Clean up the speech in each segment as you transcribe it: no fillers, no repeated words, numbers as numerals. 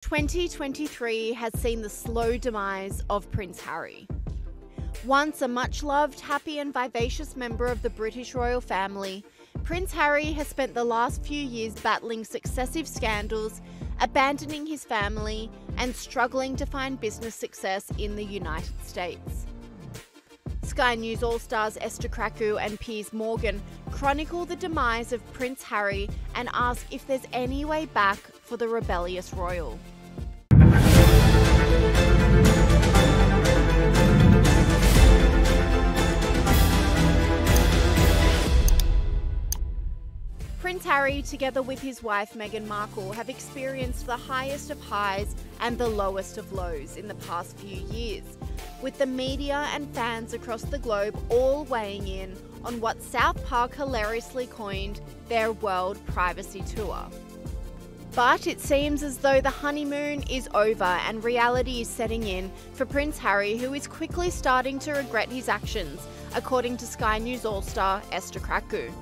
2023 has seen the slow demise of Prince Harry. Once a much-loved, happy and vivacious member of the British royal family, Prince Harry has spent the last few years battling successive scandals, abandoning his family and struggling to find business success in the United States. Sky News All-Stars Esther Krakue and Piers chronicle the demise of Prince Harry and ask if there's any way back for the rebellious royal. Prince Harry, together with his wife Meghan Markle, have experienced the highest of highs and the lowest of lows in the past few years, with the media and fans across the globe all weighing in on what South Park hilariously coined their world privacy tour. But it seems as though the honeymoon is over and reality is setting in for Prince Harry, who is quickly starting to regret his actions, according to Sky News All-Star Esther Krakue.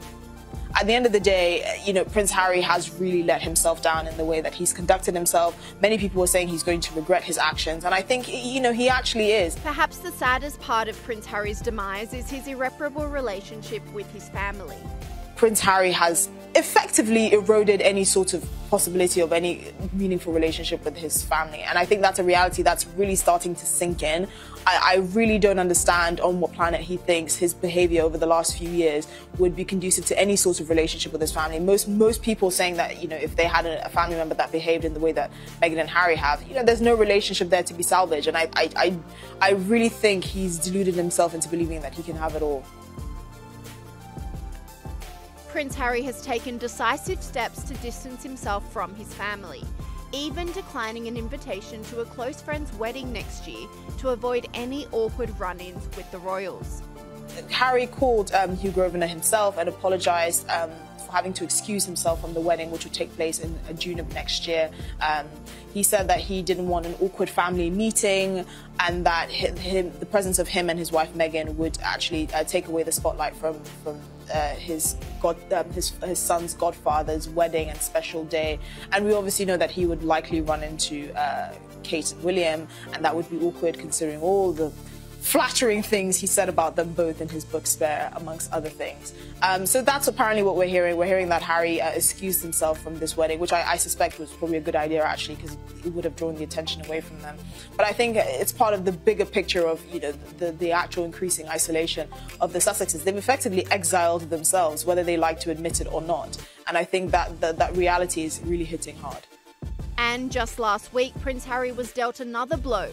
At the end of the day, Prince Harry has really let himself down in the way that he's conducted himself. Many people were saying he's going to regret his actions, and I think, he actually is. Perhaps the saddest part of Prince Harry's demise is his irreparable relationship with his family. Prince Harry has effectively eroded any sort of possibility of any meaningful relationship with his family. And I think that's a reality that's really starting to sink in. I really don't understand on what planet he thinks his behavior over the last few years would be conducive to any sort of relationship with his family. Most people saying that, if they had a family member that behaved in the way that Meghan and Harry have, there's no relationship there to be salvaged. And I really think he's deluded himself into believing that he can have it all. Prince Harry has taken decisive steps to distance himself from his family, even declining an invitation to a close friend's wedding next year to avoid any awkward run-ins with the royals. Harry called Hugh Grosvenor himself and apologised for having to excuse himself from the wedding, which would take place in June of next year. He said that he didn't want an awkward family meeting, and that the presence of him and his wife Meghan would actually take away the spotlight from his son's godfather's wedding and special day. And we obviously know that he would likely run into Kate and William, and that would be awkward considering all the flattering things he said about them both in his book Spare, amongst other things. So that's apparently what we're hearing. We're hearing that Harry excused himself from this wedding, which I suspect was probably a good idea, actually, because it would have drawn the attention away from them. But I think it's part of the bigger picture of the actual increasing isolation of the Sussexes. They've effectively exiled themselves, whether they like to admit it or not. And I think that reality is really hitting hard. And just last week, Prince Harry was dealt another blow,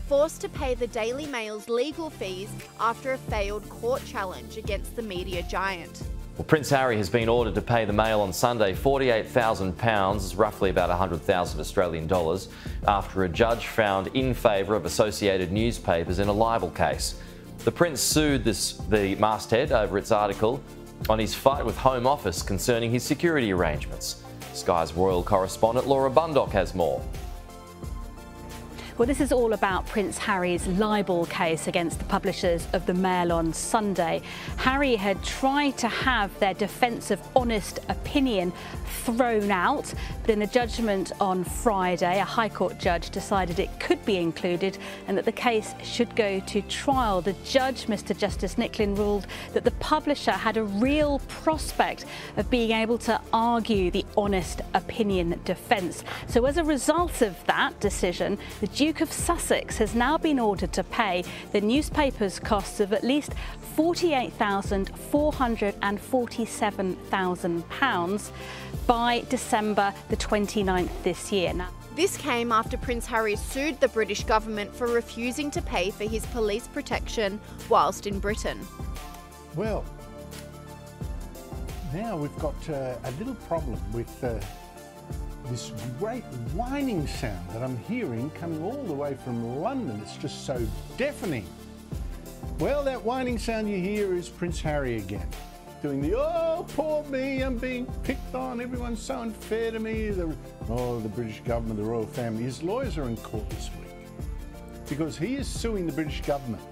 forced to pay the Daily Mail's legal fees after a failed court challenge against the media giant. Well, Prince Harry has been ordered to pay the Mail on Sunday £48,000, roughly about 100,000 Australian dollars, after a judge found in favour of associated newspapers in a libel case. The Prince sued the masthead over its article on his fight with Home Office concerning his security arrangements. Sky's royal correspondent Laura Bundock has more. Well, this is all about Prince Harry's libel case against the publishers of the Mail on Sunday. Harry had tried to have their defence of honest opinion thrown out, but in the judgment on Friday, a High Court judge decided it could be included and that the case should go to trial. The judge, Mr. Justice Nicklin, ruled that the publisher had a real prospect of being able to argue the honest opinion defence. So as a result of that decision, the Duke of Sussex has now been ordered to pay the newspaper's costs of at least £48,447,000 by December the 29th this year. Now, this came after Prince Harry sued the British government for refusing to pay for his police protection whilst in Britain. Well, now we've got a little problem with this great whining sound that I'm hearing coming all the way from London. It's just so deafening. Well, that whining sound you hear is Prince Harry again, doing the, oh, poor me, I'm being picked on, everyone's so unfair to me. The British government, the royal family. His lawyers are in court this week because he is suing the British government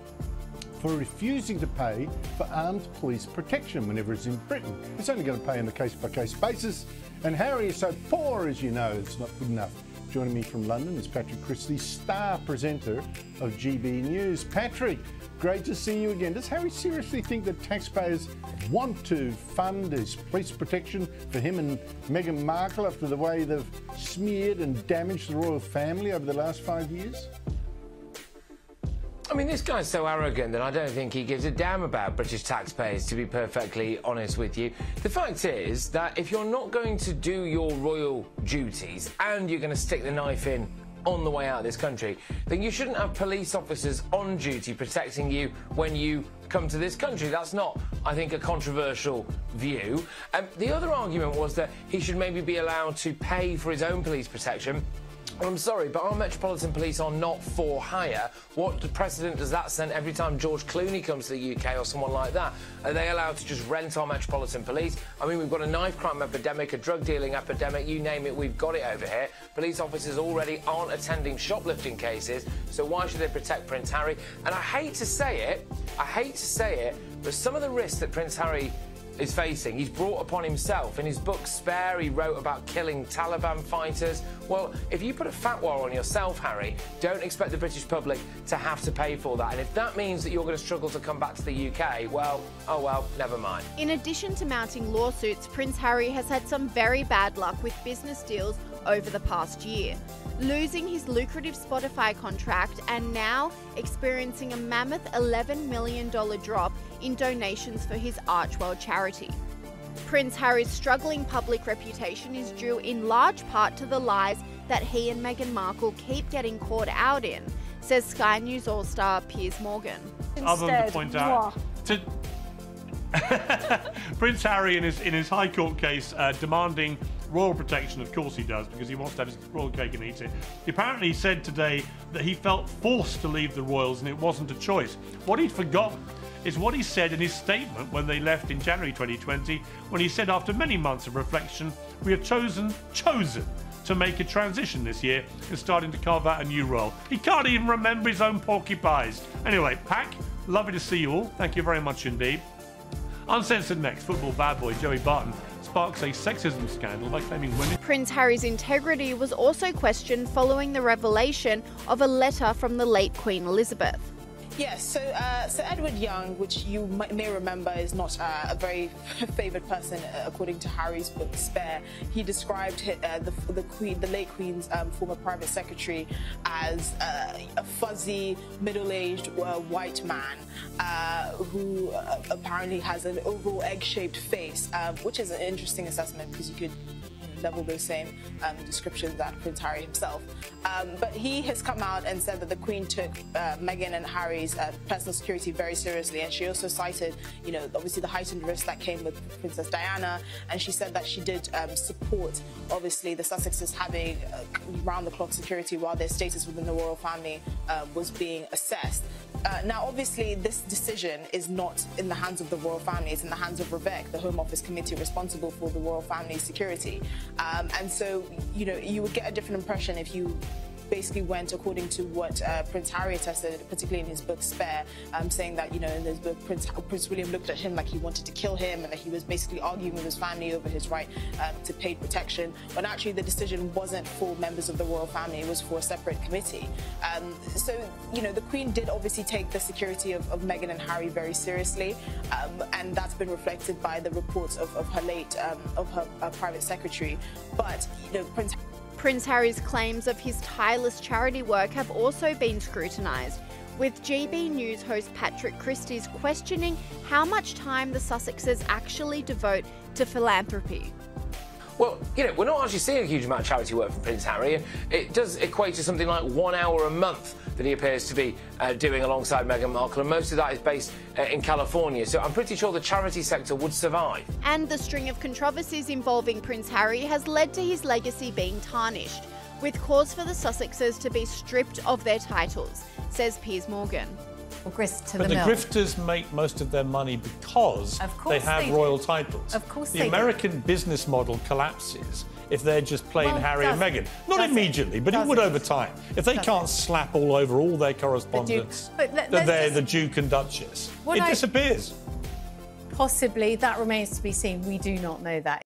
for refusing to pay for armed police protection whenever it's in Britain. It's only going to pay on a case-by-case basis, and Harry is so poor, as you know, it's not good enough Joining me from London is Patrick Christie, star presenter of GB News. Patrick, great to see you again. Does Harry seriously think that taxpayers want to fund his police protection for him and Meghan Markle after the way they've smeared and damaged the royal family over the last 5 years? I mean, this guy's so arrogant that I don't think he gives a damn about British taxpayers, to be perfectly honest with you. The fact is that if you're not going to do your royal duties and you're going to stick the knife in on the way out of this country, then you shouldn't have police officers on duty protecting you when you come to this country. That's not, I think, a controversial view. The other argument was that he should maybe be allowed to pay for his own police protection. Well, I'm sorry, but our Metropolitan Police are not for hire. What precedent does that set every time George Clooney comes to the UK or someone like that? Are they allowed to just rent our Metropolitan Police? I mean, we've got a knife crime epidemic, a drug dealing epidemic, you name it, we've got it over here. Police officers already aren't attending shoplifting cases, so why should they protect Prince Harry? And I hate to say it, but some of the risks that Prince Harry is facing, he's brought upon himself. In his book Spare, he wrote about killing Taliban fighters. Well, if you put a fatwa on yourself, Harry, don't expect the British public to have to pay for that. And if that means that you're going to struggle to come back to the UK, well, oh well, never mind. In addition to mounting lawsuits, Prince Harry has had some very bad luck with business deals over the past year, losing his lucrative Spotify contract and now experiencing a mammoth $11 million drop in donations for his Archwell charity. Prince Harry's struggling public reputation is due in large part to the lies that he and Meghan Markle keep getting caught out in, says Sky News All-Star Piers Morgan. Other than to point out, Prince Harry in his High Court case demanding royal protection, of course he does, because he wants to have his royal cake and eat it. He apparently said today that he felt forced to leave the royals and it wasn't a choice. What he'd forgotten is what he said in his statement when they left in January 2020, when he said, after many months of reflection, we have chosen to make a transition this year and starting to carve out a new role. He can't even remember his own porky pies. Anyway, Pac, lovely to see you all. Thank you very much indeed. Uncensored next, football bad boy Joey Barton sparks a sexism scandal by claiming women. Prince Harry's integrity was also questioned following the revelation of a letter from the late Queen Elizabeth. Yes, so Edward Young, which you may remember is not a very favoured person according to Harry's book Spare, he described the late Queen's former private secretary as a fuzzy, middle-aged white man who apparently has an oval egg-shaped face, which is an interesting assessment because you could level those same descriptions at Prince Harry himself. But he has come out and said that the Queen took Meghan and Harry's personal security very seriously, and she also cited, obviously the heightened risk that came with Princess Diana, and she said that she did support, obviously, the Sussexes having round-the-clock security while their status within the royal family was being assessed. Now, obviously, this decision is not in the hands of the royal family. It's in the hands of REVEC, the Home Office committee responsible for the royal family's security. And so, you would get a different impression if you basically went according to what Prince Harry attested, particularly in his book Spare, saying that, in his book, Prince William looked at him like he wanted to kill him and that he was basically arguing with his family over his right to paid protection, when actually the decision wasn't for members of the royal family, it was for a separate committee. So, the Queen did obviously take the security of Meghan and Harry very seriously, and that's been reflected by the reports of her private secretary. But, Prince Harry's claims of his tireless charity work have also been scrutinised, with GB News host Patrick Christie's questioning how much time the Sussexes actually devote to philanthropy. Well, we're not actually seeing a huge amount of charity work from Prince Harry. It does equate to something like 1 hour a month that he appears to be doing alongside Meghan Markle, and most of that is based in California, so I'm pretty sure the charity sector would survive. And the string of controversies involving Prince Harry has led to his legacy being tarnished, with cause for the Sussexes to be stripped of their titles, says Piers Morgan. But the mill. grifters make most of their money because they have royal titles. Of course the American business model collapses if they're just plain Harry and Meghan. Not immediately, but it would over time. If they can't slap all over all their correspondence that they're the Duke and Duchess, it disappears. Possibly, that remains to be seen. We do not know that.